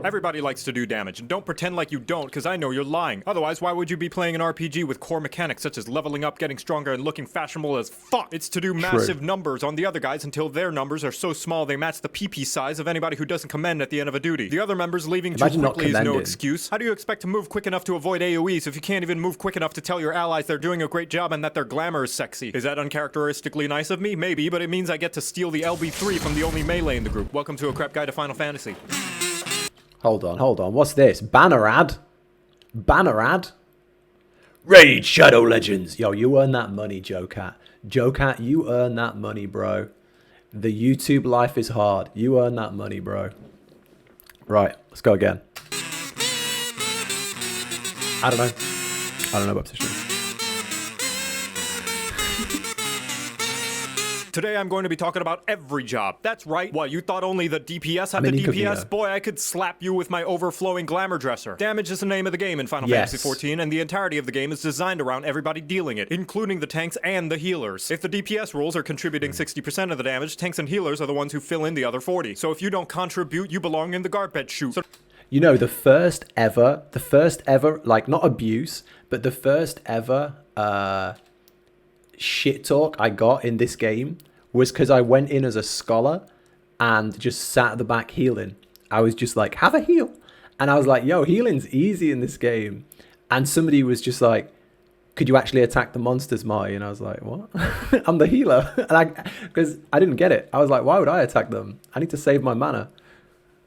Everybody likes to do damage, and don't pretend like you don't, because I know you're lying. Otherwise, why would you be playing an RPG with core mechanics such as leveling up, getting stronger, and looking fashionable as fuck? It's to do massive numbers on the other guys until their numbers are so small they match the PP size of anybody who doesn't commend at the end of a duty. The other members leaving too quickly is no excuse. How do you expect to move quick enough to avoid AoEs if you can't even move quick enough to tell your allies they're doing a great job and that their glamour is sexy? Is that uncharacteristically nice of me? Maybe, but it means I get to steal the LB3 from the only melee in the group. Welcome to a crap guide to Final Fantasy. Hold on. What's this? Banner ad? Banner ad? Raid Shadow Legends. Yo, you earn that money, Jocat. Jocat, you earn that money, bro. The YouTube life is hard. You earn that money, bro. Right, let's go again. I don't know about positioning. Today I'm going to be talking about every job. That's right. What, you thought only the DPS had the DPS? Boy, I could slap you with my overflowing glamour dresser. Damage is the name of the game in Final Fantasy XIV, and the entirety of the game is designed around everybody dealing it, including the tanks and the healers. If the DPS roles are contributing 60% of the damage, tanks and healers are the ones who fill in the other 40. So if you don't contribute, you belong in the garbage chute. You know, the first ever, like, not abuse, but the first ever shit talk I got in this game was because I went in as a scholar and just sat at the back healing. I was just like, have a heal. And I was like, yo, healing's easy in this game. And somebody was just like, could you actually attack the monsters, Marty? And I was like, what? I'm the healer. Because I didn't get it. I was like, why would I attack them? I need to save my mana.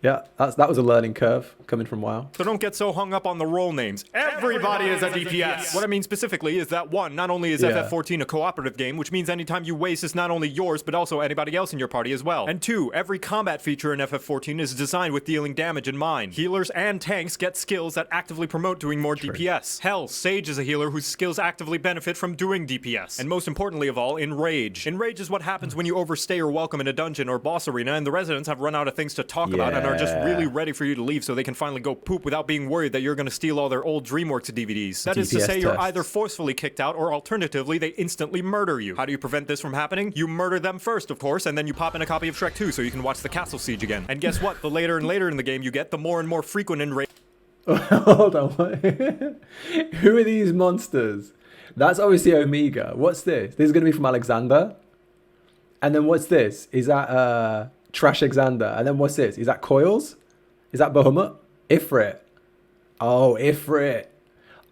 Yeah, that was a learning curve coming from WoW. So don't get so hung up on the role names. Everybody is a DPS. What I mean specifically is that one, not only is FF14 a cooperative game, which means anytime you waste is not only yours, but also anybody else in your party as well. And two, every combat feature in FF14 is designed with dealing damage in mind. Healers and tanks get skills that actively promote doing more DPS. Hell, Sage is a healer whose skills actively benefit from doing DPS. And most importantly of all, Enrage. Enrage is what happens when you overstay your welcome in a dungeon or boss arena and the residents have run out of things to talk about and are just really ready for you to leave so they can finally go poop without being worried that you're going to steal all their old DreamWorks DVDs. That is to say, you're either forcefully kicked out or alternatively they instantly murder you. How do you prevent this from happening? You murder them first, of course, and then you pop in a copy of Shrek 2 so you can watch the castle siege again. And guess what? The later and later in the game you get, the more and more frequent Enrage. Hold on. Who are these monsters? That's obviously Omega. What's this? This is going to be from Alexander. And then what's this? Is that Trash Alexander? And then what's this? Is that Coils? Is that Bahamut? Ifrit. Oh, Ifrit.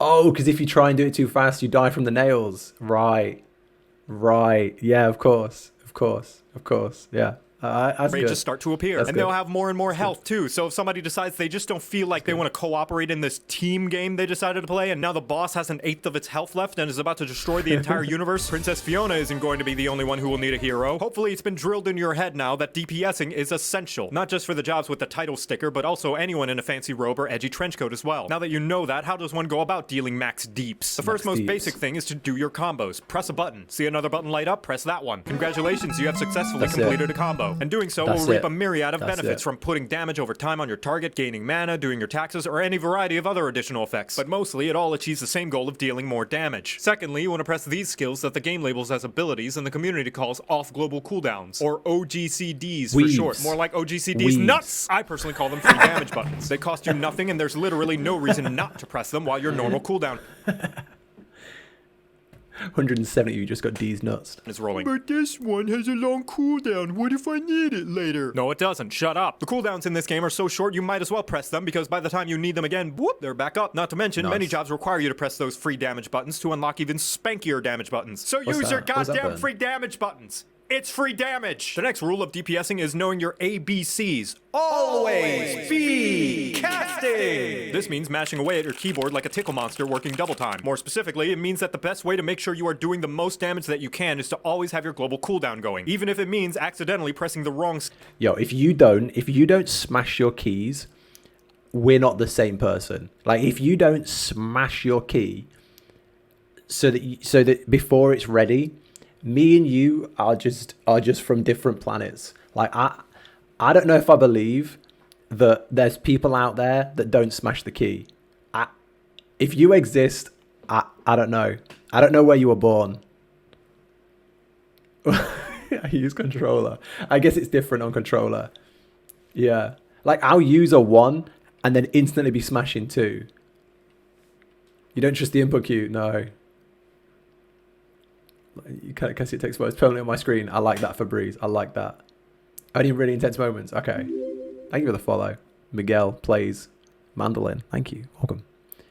Oh, because if you try and do it too fast, you die from the nails. Right. Yeah, of course. Yeah. Just start to appear. And they'll have more and more health too. So if somebody decides they just don't feel like they want to cooperate in this team game they decided to play, and now the boss has an eighth of its health left and is about to destroy the entire universe, Princess Fiona isn't going to be the only one who will need a hero. Hopefully it's been drilled into your head now that DPSing is essential. Not just for the jobs with the title sticker, but also anyone in a fancy robe or edgy trench coat as well. Now that you know that, how does one go about dealing max deeps? The first most basic thing is to do your combos. Press a button. See another button light up? Press that one. Congratulations, you have successfully completed a combo. And doing so will reap a myriad of benefits from putting damage over time on your target, gaining mana, doing your taxes, or any variety of other additional effects. But mostly, it all achieves the same goal of dealing more damage. Secondly, you want to press these skills that the game labels as abilities and the community calls off-global cooldowns, or OGCDs for short. More like OGCDs nuts! I personally call them free damage buttons. They cost you nothing and there's literally no reason not to press them while your normal cooldown 170, you just got D's nuts. It's rolling. But this one has a long cooldown. What if I need it later? No, it doesn't. Shut up. The cooldowns in this game are so short you might as well press them because by the time you need them again, whoop, they're back up. Not to mention, many jobs require you to press those free damage buttons to unlock even spankier damage buttons. So use your goddamn free damage buttons. It's free damage! The next rule of DPSing is knowing your ABCs. Always be casting! This means mashing away at your keyboard like a tickle monster working double time. More specifically, it means that the best way to make sure you are doing the most damage that you can is to always have your global cooldown going, even if it means accidentally pressing the wrong... Yo, if you don't smash your keys, we're not the same person. Like, if you don't smash your key so that before it's ready... Me and you are just from different planets. Like I don't know if I believe that there's people out there that don't smash the key. If you exist, I don't know. I don't know where you were born. I use controller. I guess it's different on controller. Yeah. Like I'll use a 1 and then instantly be smashing 2. You don't trust the input queue? No. You can't see it takes words permanently on my screen. I like that for Breeze. I like that. Only really intense moments. Okay. Thank you for the follow. Miguel plays mandolin. Thank you. Welcome.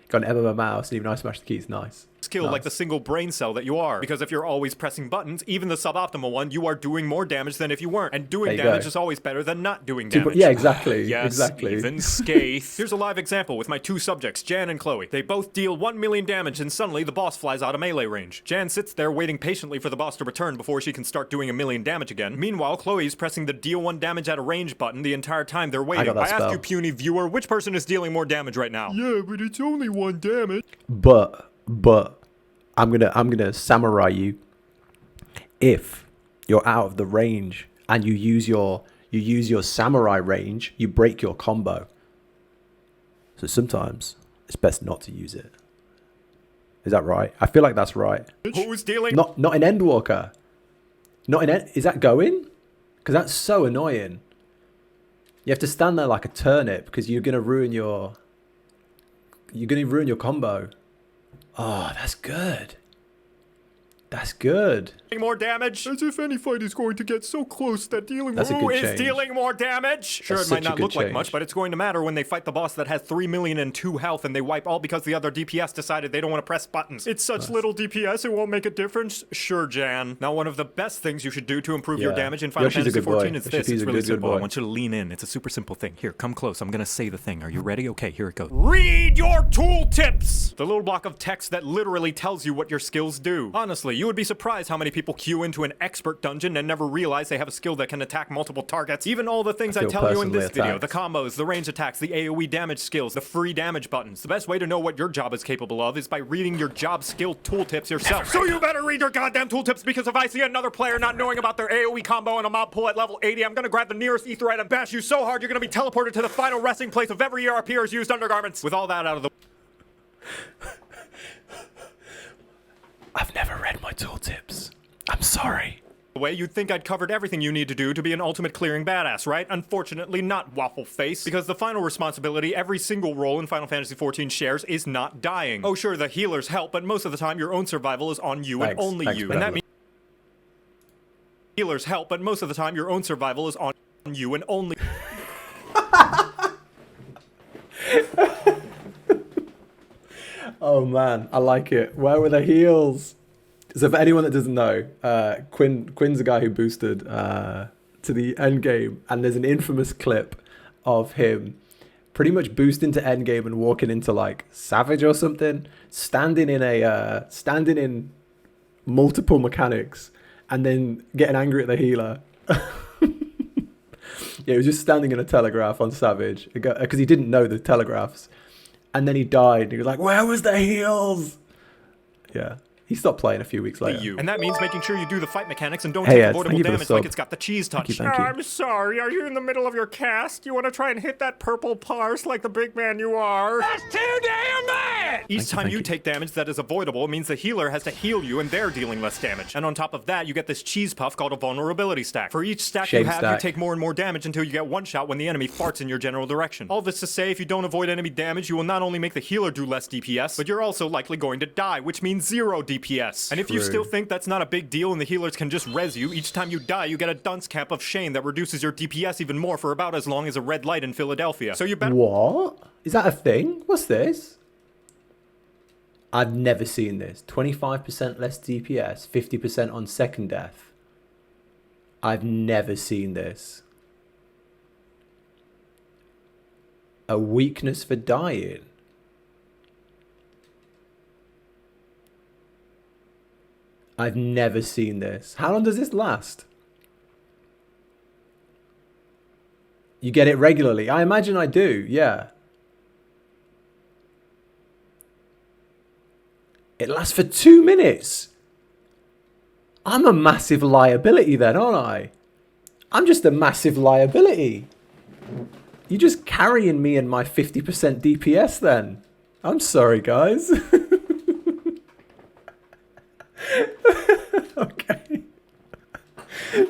Got an M on my mouse, and even I smashed the keys. Nice. Skill like the single brain cell that you are. Because if you're always pressing buttons, even the suboptimal one, you are doing more damage than if you weren't. And doing damage is always better than not doing damage. Yeah, exactly. Yes, exactly. Even Scathe. Here's a live example with my 2 subjects, Jan and Chloe. They both deal 1 million damage, and suddenly the boss flies out of melee range. Jan sits there waiting patiently for the boss to return before she can start doing 1 million damage again. Meanwhile, Chloe's pressing the deal 1 damage at a range button the entire time they're waiting. I ask you, puny viewer, which person is dealing more damage right now? Yeah, but it's only 1 damage. But I'm gonna samurai you. If you're out of the range and you use your samurai range, you break your combo. So sometimes it's best not to use it. Is that right? I feel like that's right. Who's dealing? Not in Endwalker. Is that going? Because that's so annoying. You have to stand there like a turnip because you're gonna ruin your combo. Oh, that's good. That's good. More damage? As if any fight is going to get so close that Who is dealing more damage? Sure, it might not look like much, but it's going to matter when they fight the boss that has 3 million and 2 health and they wipe all because the other DPS decided they don't want to press buttons. It's such little DPS, it won't make a difference? Sure, Jan. Now, one of the best things you should do to improve your damage in Final Fantasy XIV is this. It's really simple. I want you to lean in. It's a super simple thing. Here, come close. I'm going to say the thing. Are you ready? Okay, here it goes. Read your tooltips! The little block of text that literally tells you what your skills do. Honestly, you would be surprised how many people queue into an expert dungeon and never realize they have a skill that can attack multiple targets. Even all the things I tell you in this video, the combos, the range attacks, the AoE damage skills, the free damage buttons. The best way to know what your job is capable of is by reading your job skill tooltips yourself. So you better read your goddamn tooltips, because if I see another player not knowing about their AoE combo and a mob pull at level 80, I'm gonna grab the nearest etherite and bash you so hard you're gonna be teleported to the final resting place of every ERPer's used undergarments. With all that out of the... I've never read my tooltips. I'm sorry. Way, you'd think I'd covered everything you need to do to be an ultimate clearing badass, right? Unfortunately, not, Waffle Face, because the final responsibility every single role in Final Fantasy XIV shares is not dying. Oh, sure, the healers help, but most of the time your own survival is on you and only you. And that means healers help, but most of the time your own survival is on you and only. Oh man, I like it. Where were the heals? So for anyone that doesn't know, Quinn's a guy who boosted to the end game, and there's an infamous clip of him pretty much boosting to end game and walking into like Savage or something, standing in multiple mechanics, and then getting angry at the healer. Yeah, he was just standing in a telegraph on Savage because he didn't know the telegraphs, and then he died. And he was like, "Where was the heals?" Yeah. He stopped playing a few weeks later. And that means making sure you do the fight mechanics and don't take avoidable damage like it's got the cheese touch. Thank you. I'm sorry, are you in the middle of your cast? You want to try and hit that purple parse like the big man you are? That's too damn bad! Each time you take damage that is avoidable, it means the healer has to heal you and they're dealing less damage. And on top of that, you get this cheese puff called a vulnerability stack. For each stack you have, you take more and more damage until you get one shot when the enemy farts in your general direction. All this to say, if you don't avoid enemy damage, you will not only make the healer do less DPS, but you're also likely going to die, which means 0 DPS. And if you still think that's not a big deal and the healers can just res you, each time you die you get a dunce cap of shame that reduces your DPS even more for about as long as a red light in Philadelphia. So you better— What? Is that a thing? What's this? I've never seen this. 25% less DPS, 50% on second death. I've never seen this. A weakness for dying. I've never seen this. How long does this last? You get it regularly? I imagine I do, yeah. It lasts for 2 minutes. I'm a massive liability then, aren't I? I'm just a massive liability. You're just carrying me and my 50% DPS then. I'm sorry, guys. Okay.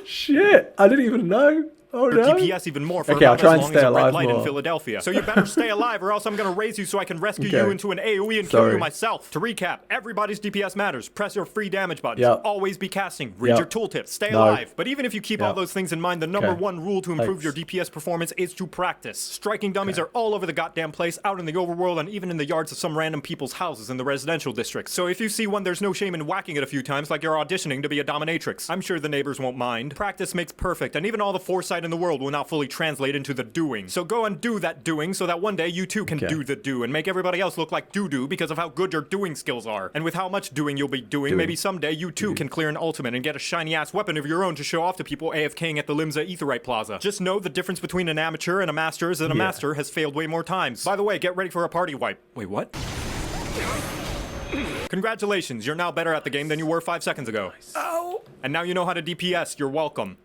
Shit, I didn't even know. Oh no. DPS even more for Okay, I'll about try as and long stay as a red alive light in more. Philadelphia. So you better stay alive or else I'm gonna raise you so I can rescue Okay. you into an AoE and kill Sorry. you myself. To recap, everybody's DPS matters. Press your free damage buttons. Yep. Always be casting. Read Yep. your tooltips. Stay No. alive. But even if you keep all Yep. those things in mind, the number Okay. one rule to improve Thanks. your DPS performance is to practice. Striking dummies Okay. are all over the goddamn place, out in the overworld, and even in the yards of some random people's houses in the residential districts. So if you see one, there's no shame in whacking it a few times like you're auditioning to be a dominatrix. I'm sure the neighbors won't mind. Practice makes perfect, and even all the foresight in the world will not fully translate into the doing. So go and do that doing so that one day you too can Okay. do the do and make everybody else look like doo-doo because of how good your doing skills are. And with how much doing you'll be doing, maybe someday you too can clear an ultimate and get a shiny ass weapon of your own to show off to people AFKing at the Limsa Aetheryte Plaza. Just know the difference between an amateur and a master is that a Yeah. master has failed way more times. By the way, get ready for a party wipe. Wait, what? Congratulations, you're now better at the game than you were 5 seconds ago. Oh. And now you know how to DPS, you're welcome.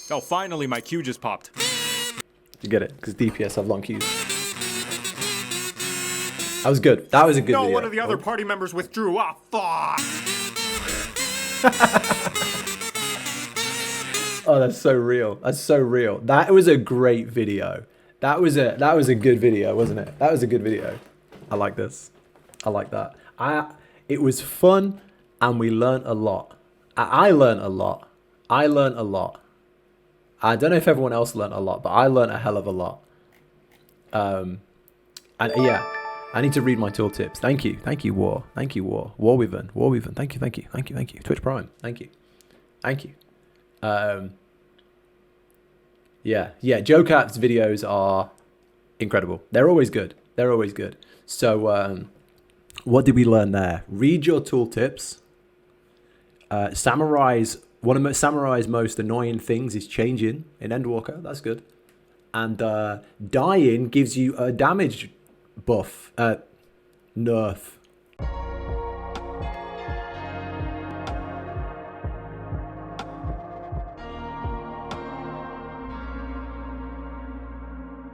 Oh, finally my Q just popped. You get it? Because DPS have long queues. That was good. That was a good No, video. one of the other party members withdrew. Ah, fuck! Oh, that's so real. That's so real. That was a great video. That was a good video, wasn't it? That was a good video. I like this. I like that. It was fun, and we learnt a lot. I learnt a lot. I learnt a lot. I don't know if everyone else learnt a lot, but I learnt a hell of a lot. And yeah, I need to read my tooltips. Thank you, War. Thank you, War. Warweaven. Thank you. Twitch Prime. Thank you. Yeah. Jocats videos are incredible. They're always good. So, what did we learn there? Read your tooltips. One of Samurai's most annoying things is changing in Endwalker. That's good. And dying gives you a damage buff. Nerf.